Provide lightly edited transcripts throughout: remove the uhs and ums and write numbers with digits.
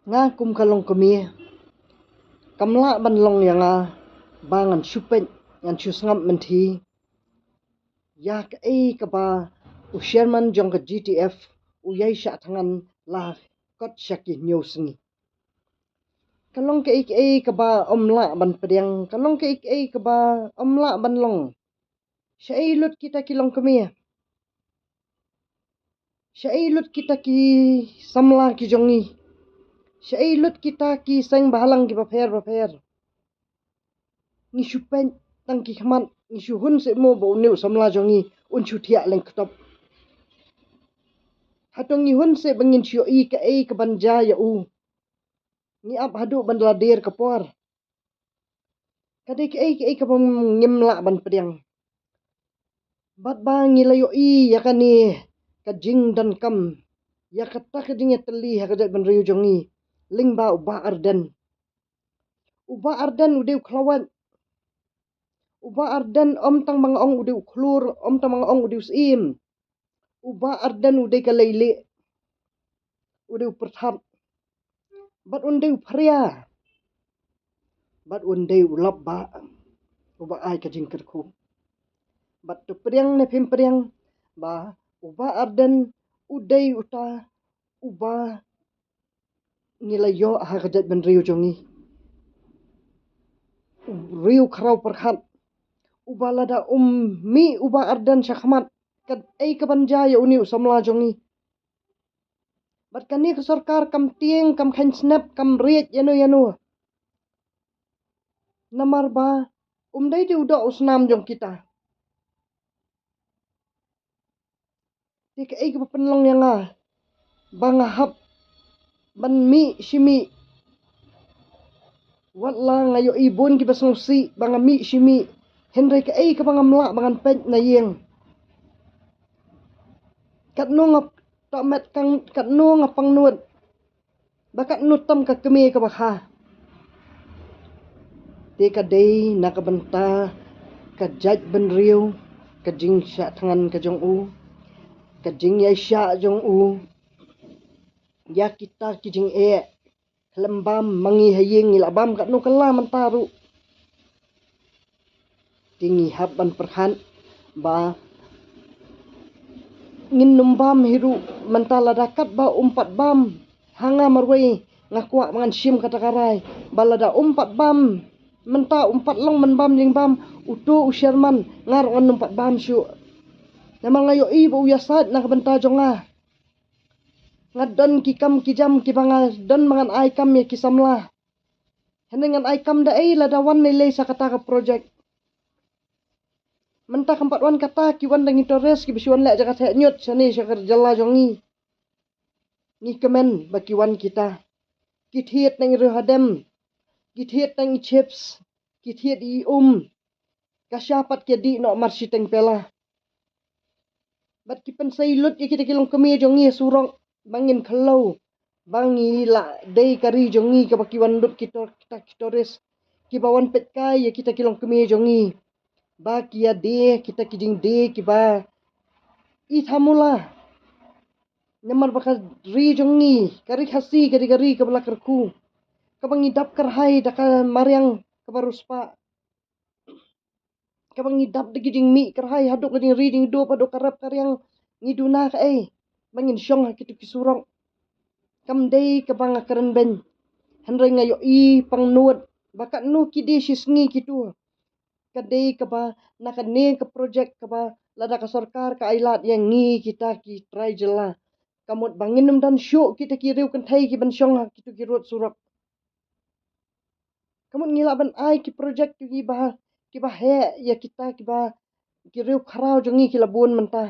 nga kum kalong kami kamla ban long yang bangan supet ngan chusngam menti yak ka ba u Sherman jong ka GTF u yai sha thangan la kot shaki nyosngi kalong ka ba omla ban pedang kalong ka ba omla ban long syai lut kita kilong kami syai lut kita ki samla ki jongi syai lut kita ki sang bahalang ki bapher ni supen tang ki khman ni su hun se mo bo new samla jongi un chu thia leng ktop hatong ni hun se bangin chio ka banja ya u ni ap hadu bandladir ka por kadai ka bang ngimla ban pedang bat ba ngilayo ya kani ka jing dan kam ya kata ka ding teli ha ka ban riu jongi lingba uba ardan ude khlawan uba ardan om tang bang ong ude khlur om tang bang ong ude sim uba ardan ude ka leile ude perthap bat unde phria bat unde ulap ba uba ai ka jing kerku bat tu priang ne phim priang ba uba ardan ude uta uba ngilayo ha ka ban riu jongi riu khrau perkhat ubalada mi uba ardan shakhmat kad ka banja ya uni samla jongi bat kani ka sarkar kam tieng kam khan snap kam riet yanu namar ba dai di uda usnam jong kita tik ka penlong yang banga hap ban mi shimi watla ngayo ibon ki basong si banga mi shimi henry ka banga mla bangan pet na yeng kat no ngap ta met kang kat no ngapang nuat bakat nutam ka kemi ka bakha te ka dei na ka banta ka jaj ban riu ka jing sha thangan ka jong u ka jing ya sha jong u ya kita ki jing lembam mangi hayeng ilabam kat no kala mantaru tingi haban perhan ba ngin numbam hiru mantala dakat ba umpat bam hanga marwai ngakwa mangan sim kata karai balada umpat bam menta umpat long man bam jing bam utu usherman ngar on umpat bam syu namang ngayo bo yasat nak benta jonga ngadon ki kam ki jam ki banga don mangan ai kam ya ki samla henengan ai kam da la dawan ni le sakata ka project menta kampat wan kata ki wan dangi tores ki bisuan la jaga the nyot sani syakar jalla jongi ni kemen baki wan kita ki thiet nang ru hadem ki thiet nang chips ki thiet I kasyapat ke di no marsi teng pela bat ki pensai lut ya kita kilong kemi jongi surong bangin khalo bangi la dei kari jongi ka baki wan lut kita tores ki bawan pet kai ya kita kilong kemi jongi ba kia de kita kijing de ki ba I thamula namar baka ri jongi kari khasi kari ka bala kerku ka bangi dap karhai daka mariang ka baruspa ka bangi dap de kijing mi karhai haduk kijing ri ding do paduk karap karyang ngiduna ka bangin syong kitu kisurong kam dei ka banga karen ben hanrei ngayo pang nuat bakat nu kidi sisngi kitu kadei ka ba nakane ka project ka ba lada ka sarkar ka ailat yang ngi kita ki try jela kamut banginum dan syuk kita ki riu kan thai ki ban syong kitu ki rot surak kamut ngila ban ai ki project ki ba he ya kita ki ba ki riu kharau jongi ki labun menta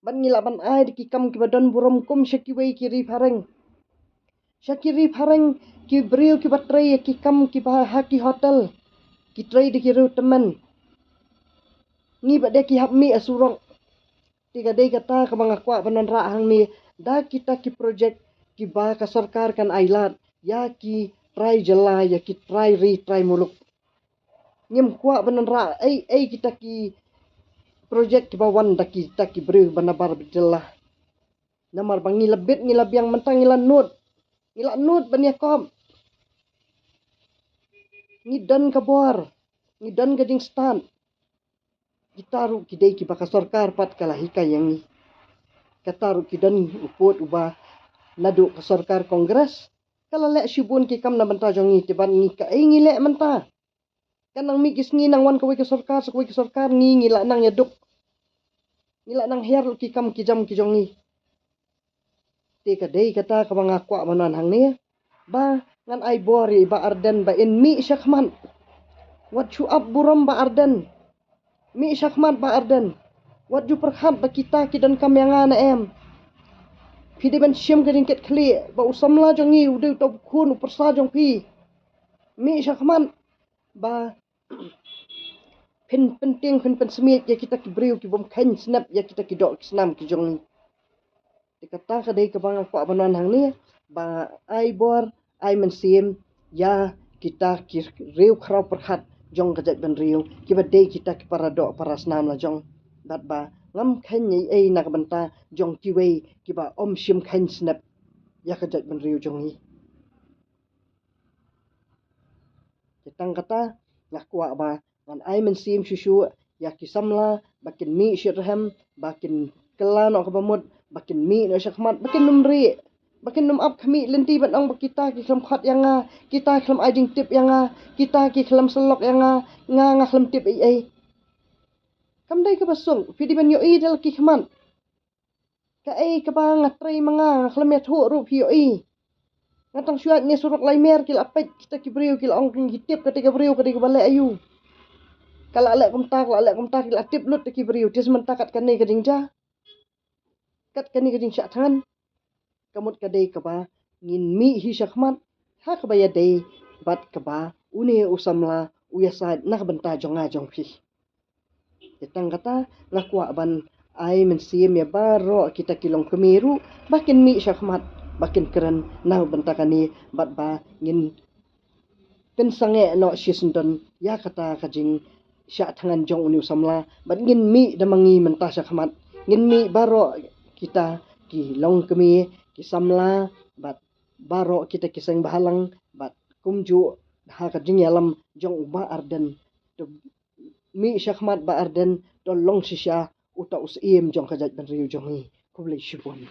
ban ngila ban ai ki kam ki badon burom kum syaki wei ki ri phareng syakiri phareng ki briu ki batrai ki kam ki ba ha ki hotel ki trai de ki riu teman ngi bade ki hap mi asurong tiga dei kata ka mga kwa banon ra hang ni da kita ki project ki ba ka sarkar kan ailat ya ki try jela ya ki try muluk ngim kwa banon ra kita ki project ki bawan da ki bru banabar jela namar bangi lebit ngi labiang mentang ngilan nut ngila nut bania kom ngidan kabor ngidan gading stan gitaru kidai ki baka sarkar pat kala hikai yang ni kataru kidan uput ubah nadu ke sarkar kongres kala lek shibun ki kam na banta jongi tiban ngi ka ngi lek menta kanang mi kis ngi nang wan ka ke sarkar ngi ngila nang yaduk ngila nang her ki kam ki jam ki jongi te ka dei kata ka banga kwa manan hang ni ba ngan ai bori ba arden ba in mi syakman wat chu ab buram ba arden mi syakman ba arden wat ju perhat ba kita kidan kam yang ana em pidi ban syam gading ket kli ba usamla jongi udu to khun persa jong pi mi syakman ba pen penting pen semit ya kita ki briu ki bom khan snap ya kita ki dok snam ki jongi dikata ka dei ka banga kwa banan hang ni ba ai bor ai men sim ya kita ki riu khrau perhat jong ka jat ban riu ki ba dei kita ki para dok para snam la jong dat ba ngam khan ni ei nak banta jong ki wei ki ba om sim khan snap ya ka jat ban riu jong ni kitang kata ngak kwa ba ngan ai men sim shushu ya ki samla bakin mi shirham bakin kelano ka bamut bakin mi no syakmat bakin numri bakin num up kami lenti ban ong kita ki khlam khat yang kita khlam ajing tip yang kita ki khlam selok yang nga khlam tip ai kam dai ka basung pidi ban yo i dal ki khman ka ai ka ba ngatrai manga khlam ya thu ru phi yo i ngatang syuat ni suruk lai mer kil apet kita ki briu kil ong ki tip ketika briu ketika bale ayu kala lek kum tak kil tip lut ki briu tis mentakat kan ni kading ja kat kan ni kading syak tangan kamut kadai kaba ngin mi hi syakmat ha kaba ya dei bat kaba une usamla uyasa nak benta jonga jong phi kitang kata ngakwa ban ai men sim ya baro kita kilong kemiru bakin mi syakmat bakin keren nang benta kani bat ba ngin pensange no shisndon ya kata kajing syak tangan jong uni usamla bat ngin mi damangi menta syakmat ngin mi baro kita ki long kemi ki samla bat baro kita kiseng bahalang bat kumju ha ka jingyalam jong ba arden to mi syakmat ba arden to long shisha uta usim jong kajat ban riu jongi kublai shibon